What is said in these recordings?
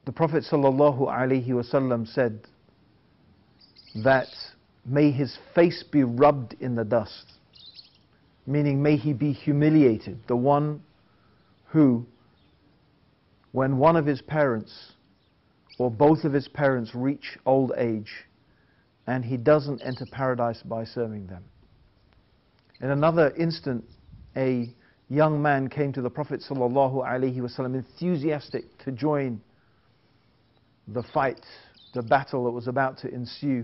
The Prophet ﷺ said that may his face be rubbed in the dust, meaning may he be humiliated, the one who, when one of his parents or both of his parents reach old age and he doesn't enter paradise by serving them. In another instant, a young man came to the Prophet ﷺ enthusiastic to join the fight, the battle that was about to ensue.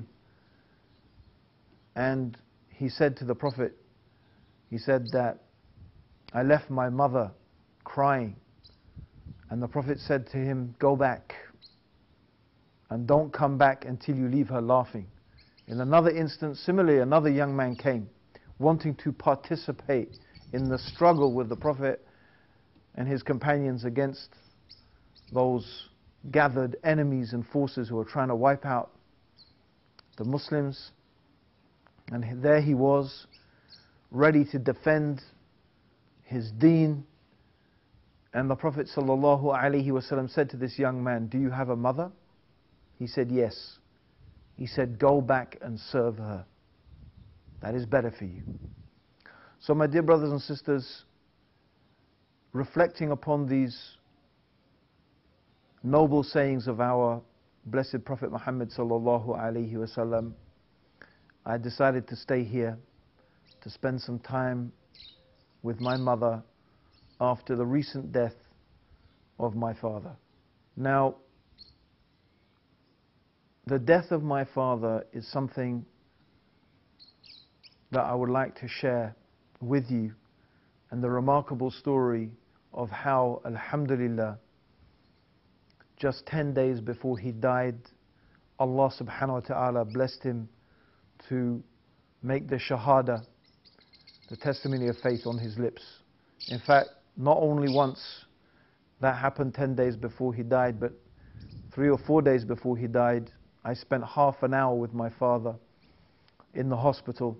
And he said to the Prophet, he said that, I left my mother crying. And the Prophet said to him, go back and don't come back until you leave her laughing. In another instance, similarly, another young man came wanting to participate in the struggle with the Prophet and his companions against those gathered enemies and forces who were trying to wipe out the Muslims. And there he was, ready to defend his deen. And the Prophet ﷺ said to this young man, do you have a mother? He said, yes. He said, go back and serve her. That is better for you. So my dear brothers and sisters, reflecting upon these noble sayings of our blessed Prophet Muhammad ﷺ, I decided to stay here to spend some time with my mother after the recent death of my father. Now, the death of my father is something that I would like to share with you, and the remarkable story of how, alhamdulillah, just 10 days before he died, Allah subhanahu wa ta'ala blessed him to make the shahada, the testimony of faith, on his lips. In fact, not only once that happened 10 days before he died, but 3 or 4 days before he died, I spent half an hour with my father in the hospital,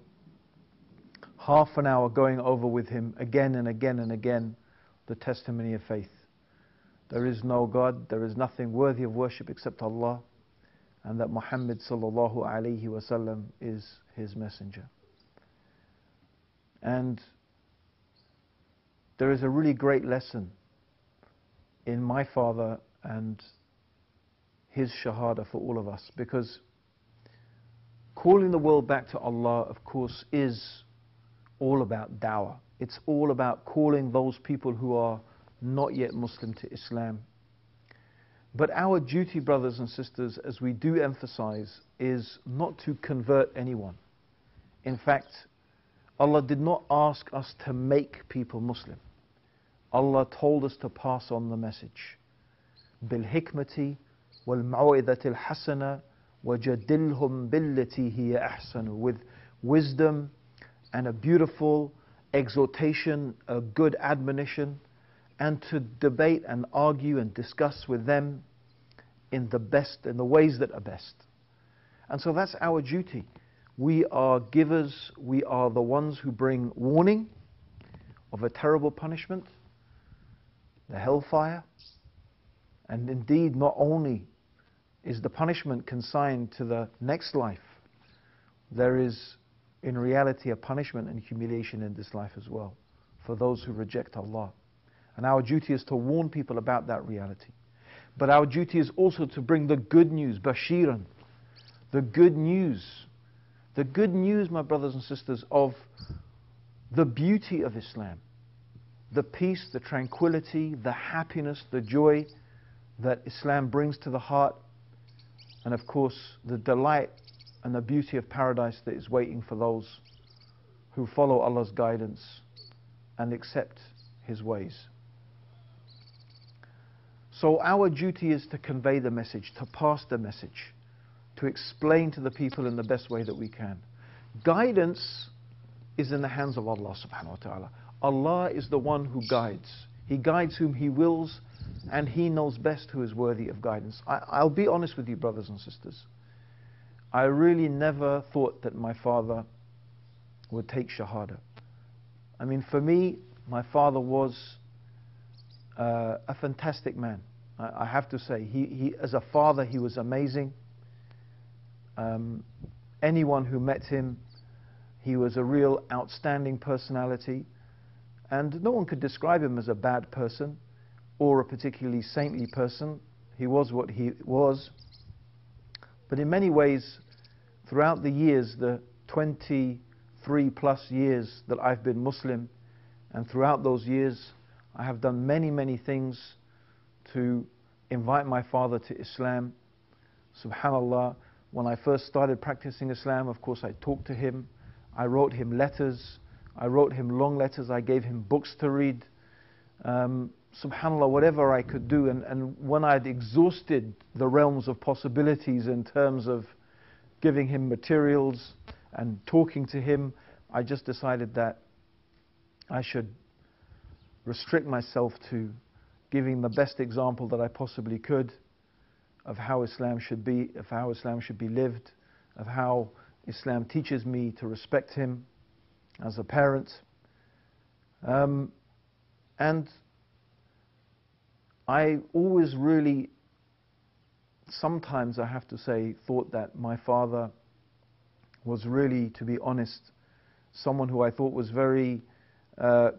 half an hour going over with him again and again and again the testimony of faith. There is no God, there is nothing worthy of worship except Allah, and that Muhammad sallallahu alayhi wasallam is his messenger. And there is a really great lesson in my father and his shahada for all of us, because calling the world back to Allah, of course, is all about da'wah. It's all about calling those people who are not yet Muslim to Islam. But our duty, brothers and sisters, as we do emphasize, is not to convert anyone. In fact, Allah did not ask us to make people Muslim. Allah told us to pass on the message. بِالْحِكْمَةِ وَالْمَوْعِظَةِ الْحَسَنَةِ وَجَدِّلْهُمْ بِالَّتِي هِيَ أَحْسَنُ, with wisdom and a beautiful exhortation, a good admonition, and to debate and argue and discuss with them in the ways that are best. And so that's our duty. We are givers, we are the ones who bring warning of a terrible punishment, the hellfire. And indeed, not only is the punishment consigned to the next life, there is in reality a punishment and humiliation in this life as well for those who reject Allah. And our duty is to warn people about that reality. But our duty is also to bring the good news, bashiran, the good news, my brothers and sisters, of the beauty of Islam, the peace, the tranquility, the happiness, the joy that Islam brings to the heart, and of course the delight and the beauty of paradise that is waiting for those who follow Allah's guidance and accept His ways. So our duty is to convey the message, to pass the message, to explain to the people in the best way that we can. Guidance is in the hands of Allah subhanahu wa ta'ala. Allah is the one who guides. He guides whom He wills, and He knows best who is worthy of guidance. I'll be honest with you, brothers and sisters. I really never thought that my father would take shahada. I mean, for me, my father was a fantastic man. I have to say, he as a father, he was amazing. Anyone who met him, he was a real outstanding personality, and no one could describe him as a bad person or a particularly saintly person. He was what he was. But in many ways, throughout the years, the 23 plus years that I've been Muslim, and throughout those years, I have done many, many things to invite my father to Islam. Subhanallah, when I first started practicing Islam, of course I talked to him. I wrote him letters. I wrote him long letters. I gave him books to read. Subhanallah, whatever I could do. And when I'd exhausted the realms of possibilities in terms of giving him materials and talking to him, I just decided that I should restrict myself to giving the best example that I possibly could of how Islam should be, of how Islam should be lived, of how Islam teaches me to respect him as a parent. And I always really, sometimes I have to say, thought that my father was really, to be honest, someone who I thought was very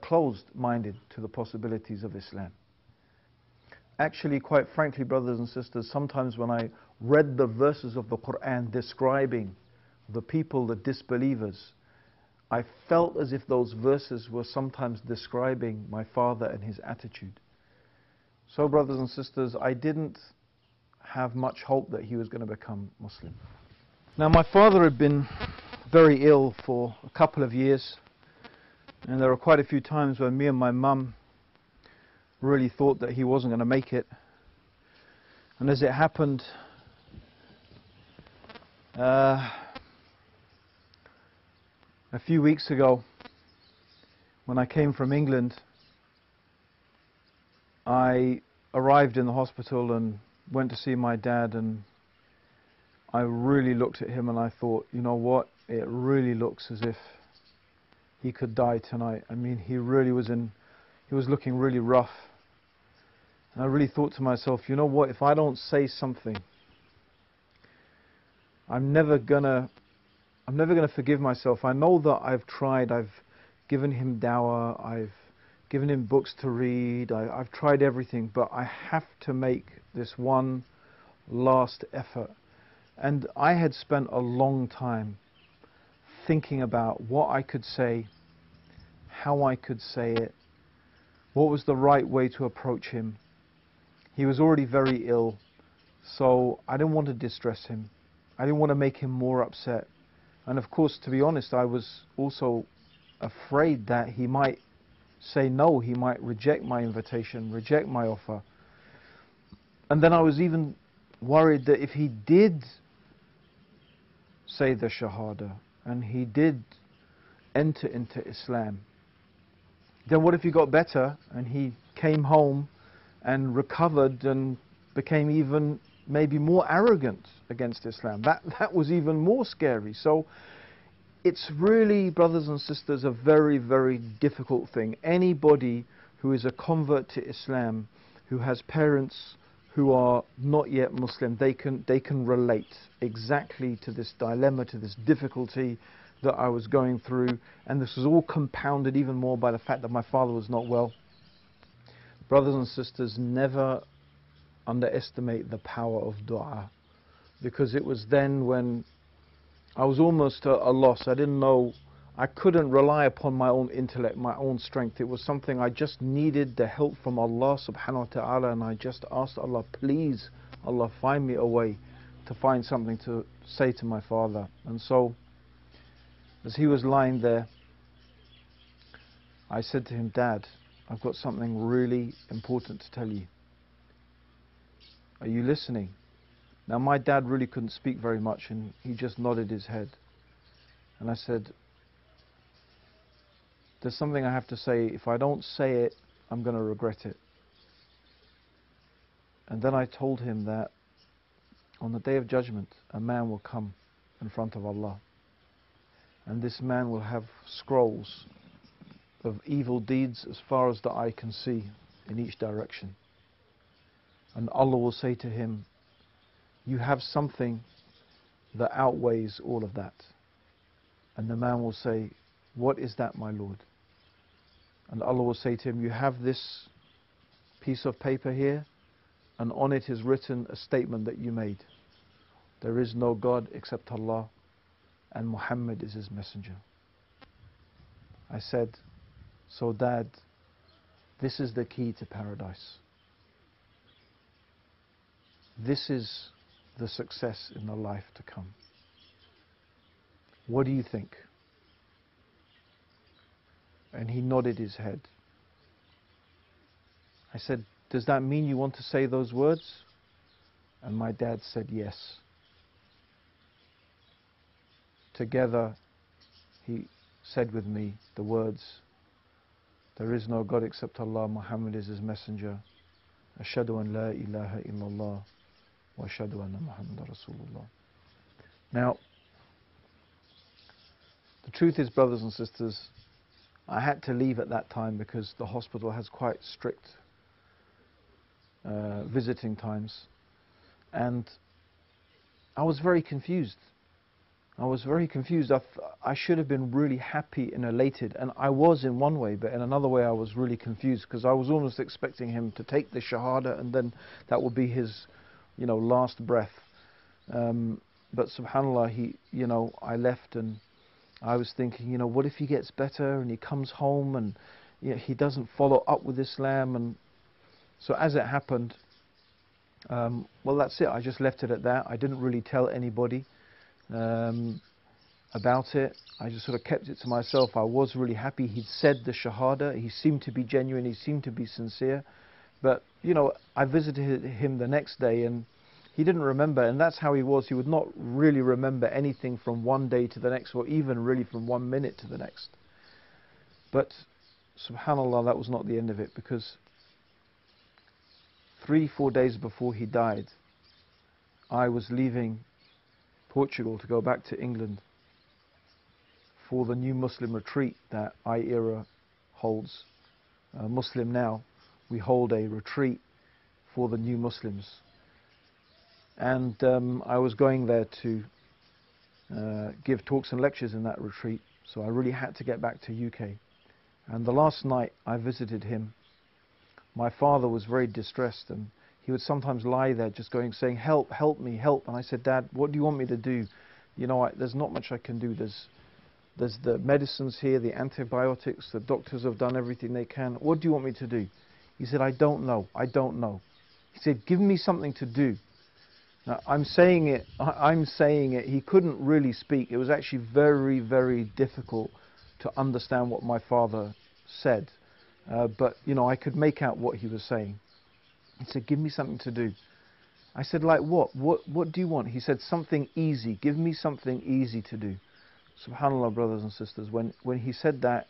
closed-minded to the possibilities of Islam. Actually, quite frankly, brothers and sisters, sometimes when I read the verses of the Quran describing the people, the disbelievers, I felt as if those verses were sometimes describing my father and his attitude. So, brothers and sisters, I didn't have much hope that he was going to become Muslim. Now, my father had been very ill for a couple of years, and there were quite a few times when me and my mum really thought that he wasn't going to make it. And as it happened, a few weeks ago, when I came from England, I arrived in the hospital and went to see my dad, and I really looked at him and I thought, you know what, it really looks as if he could die tonight. I mean, he was looking really rough. And I really thought to myself, you know what, if I don't say something, I'm never gonna forgive myself. I know that I've tried, I've given him dawah, I've given him books to read, I've tried everything, but I have to make this one last effort. And I had spent a long time thinking about what I could say, how I could say it, what was the right way to approach him. He was already very ill, so I didn't want to distress him. I didn't want to make him more upset. And of course, to be honest, I was also afraid that he might say no, he might reject my invitation, reject my offer. And then I was even worried that if he did say the Shahada and he did enter into Islam, then what if he got better and he came home and recovered and became even maybe more arrogant against Islam? That was even more scary. So it's really, brothers and sisters, a very, very difficult thing. Anybody who is a convert to Islam, who has parents who are not yet Muslim, they can relate exactly to this dilemma, to this difficulty that I was going through. And this was all compounded even more by the fact that my father was not well. Brothers and sisters, never underestimate the power of dua, because it was then when I was almost at a loss. I didn't know, I couldn't rely upon my own intellect, my own strength. It was something I just needed the help from Allah subhanahu wa ta'ala, and I just asked Allah, please, Allah, find me a way to find something to say to my father. And so, as he was lying there, I said to him, Dad, I've got something really important to tell you. Are you listening? Now, my dad really couldn't speak very much, and he just nodded his head. And I said, there's something I have to say. If I don't say it, I'm going to regret it. And then I told him that on the Day of Judgment, a man will come in front of Allah. And this man will have scrolls of evil deeds as far as the eye can see in each direction. And Allah will say to him, you have something that outweighs all of that. And the man will say, what is that, my Lord? And Allah will say to him, you have this piece of paper here, and on it is written a statement that you made. There is no God except Allah, and Muhammad is his messenger. I said, so Dad, this is the key to paradise. This is the success in the life to come. What do you think? And he nodded his head. I said, does that mean you want to say those words? And my dad said yes. Together, he said with me the words, there is no God except Allah, Muhammad is his messenger. Ashhadu an la ilaha illallah wa ashhadu anna Muhammadan Rasulullah. Now, the truth is, brothers and sisters, I had to leave at that time because the hospital has quite strict visiting times, and I was very confused. I should have been really happy and elated, and I was in one way, but in another way I was really confused because I was almost expecting him to take the Shahada and then that would be his, last breath. But subhanAllah, I left and I was thinking, what if he gets better and he comes home and he doesn't follow up with Islam? And so as it happened, well, that's it. I just left it at that. I didn't really tell anybody about it. I just sort of kept it to myself. I was really happy he'd said the Shahada. He seemed to be genuine. He seemed to be sincere. But, I visited him the next day and he didn't remember. And that's how he was. He would not really remember anything from one day to the next, or even really from 1 minute to the next. But, subhanAllah, that was not the end of it, because 3-4 days before he died, I was leaving Portugal to go back to England for the new Muslim retreat that IERA holds. Muslim Now, we hold a retreat for the new Muslims. And I was going there to give talks and lectures in that retreat, so I really had to get back to UK. And the last night I visited him, my father was very distressed, and he would sometimes lie there just saying, help, help me, help. And I said, Dad, what do you want me to do? There's not much I can do. There's the medicines here, the antibiotics, the doctors have done everything they can. What do you want me to do? He said, I don't know. He said, give me something to do. Now, I'm saying it. He couldn't really speak. It was actually very, very difficult to understand what my father said. But, I could make out what he was saying. He said, give me something to do. I said, like what? What do you want? He said, something easy. Give me something easy to do. SubhanAllah, brothers and sisters, when he said that,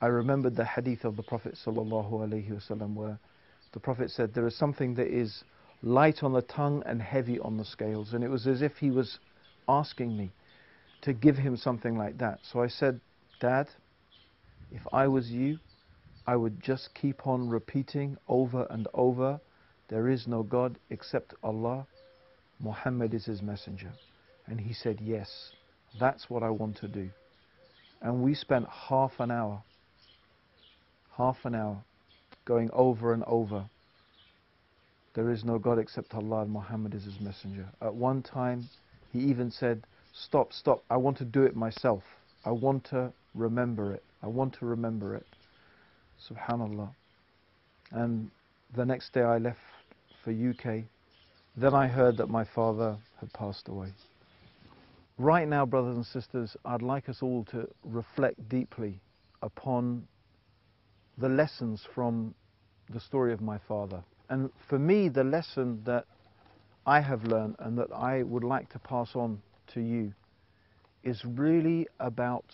I remembered the hadith of the Prophet ﷺ, where the Prophet said, there is something that is light on the tongue and heavy on the scales. And it was as if he was asking me to give him something like that. So I said, Dad, if I was you, I would just keep on repeating over and over, there is no God except Allah, Muhammad is his messenger. And he said, yes, that's what I want to do. And we spent half an hour going over and over, there is no God except Allah and Muhammad is his messenger. At one time, he even said, stop, I want to do it myself. I want to remember it. Subhanallah. And the next day I left for UK. Then I heard that my father had passed away. Right now, brothers and sisters, I'd like us all to reflect deeply upon the lessons from the story of my father. And for me, the lesson that I have learned and that I would like to pass on to you is really about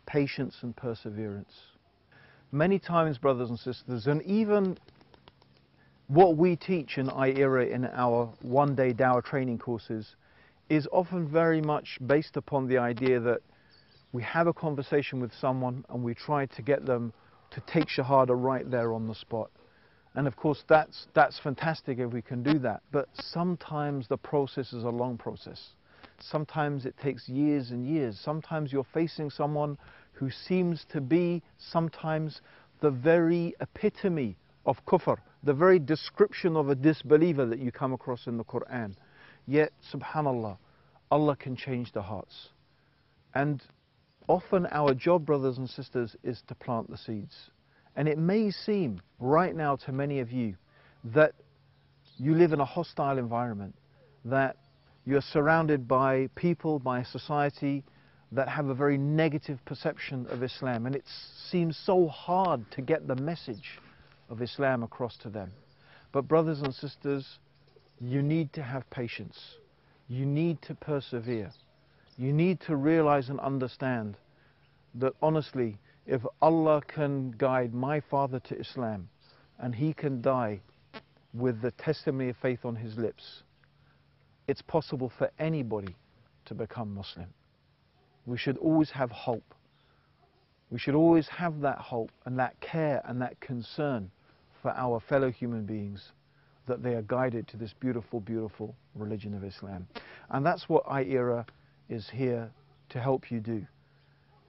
patience and perseverance. Many times, brothers and sisters, and even what we teach in IERA in our one-day Dawah training courses is often very much based upon the idea that we have a conversation with someone and we try to get them to take Shahada right there on the spot. And of course that's fantastic if we can do that, but sometimes the process is a long process. Sometimes it takes years and years. Sometimes you're facing someone who seems to be sometimes the very epitome of kufr, the very description of a disbeliever that you come across in the Quran. Yet, subhanallah, Allah can change the hearts. And often our job, brothers and sisters, is to plant the seeds. And it may seem right now to many of you that you live in a hostile environment, that you're surrounded by people, by a society that have a very negative perception of Islam, and it seems so hard to get the message of Islam across to them. But brothers and sisters, you need to have patience. You need to persevere. You need to realize and understand that honestly, if Allah can guide my father to Islam and he can die with the testimony of faith on his lips, it's possible for anybody to become Muslim. We should always have hope. We should always have that hope and that care and that concern for our fellow human beings, that they are guided to this beautiful, beautiful religion of Islam. And that's what IERA is here to help you do.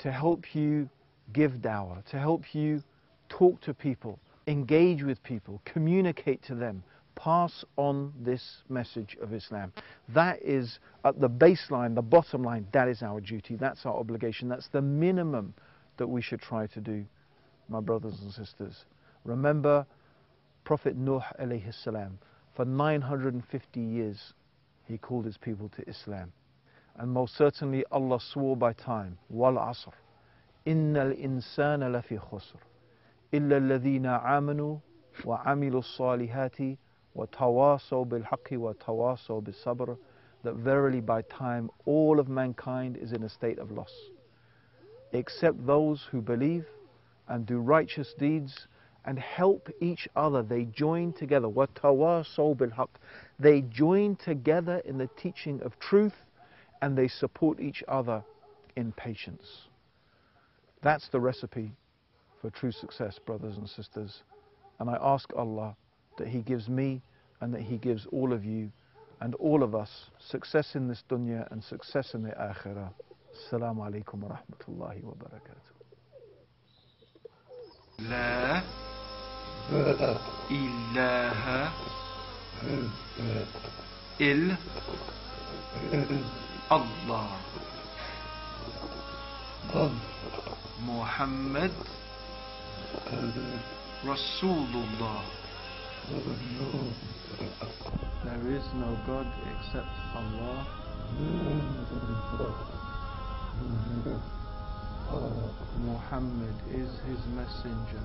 To help you give dawah, to help you talk to people, engage with people, communicate to them, pass on this message of Islam. That is at the baseline, the bottom line, that is our duty, that's our obligation, that's the minimum that we should try to do, my brothers and sisters. Remember Prophet Nuh alayhi salam, for 950 years he called his people to Islam. And most certainly Allah swore by time, wal asr, innal insana lafi khusr, illa alladhina amanu wa amilu salihati wa tawasaw bil haqqi wa tawasaw bis sabr, that verily by time all of mankind is in a state of loss, except those who believe and do righteous deeds and help each other. They join together, wa tawasaw bil haqq, they join together in the teaching of truth, and they support each other in patience. That's the recipe for true success, brothers and sisters. And I ask Allah that He gives me and that He gives all of you and all of us success in this dunya and success in the akhirah. Assalamu alaikum wa rahmatullahi wa barakatuh. La ilaha il Allah Muhammad Rasulullah. There is no God except Allah. Muhammad is His messenger.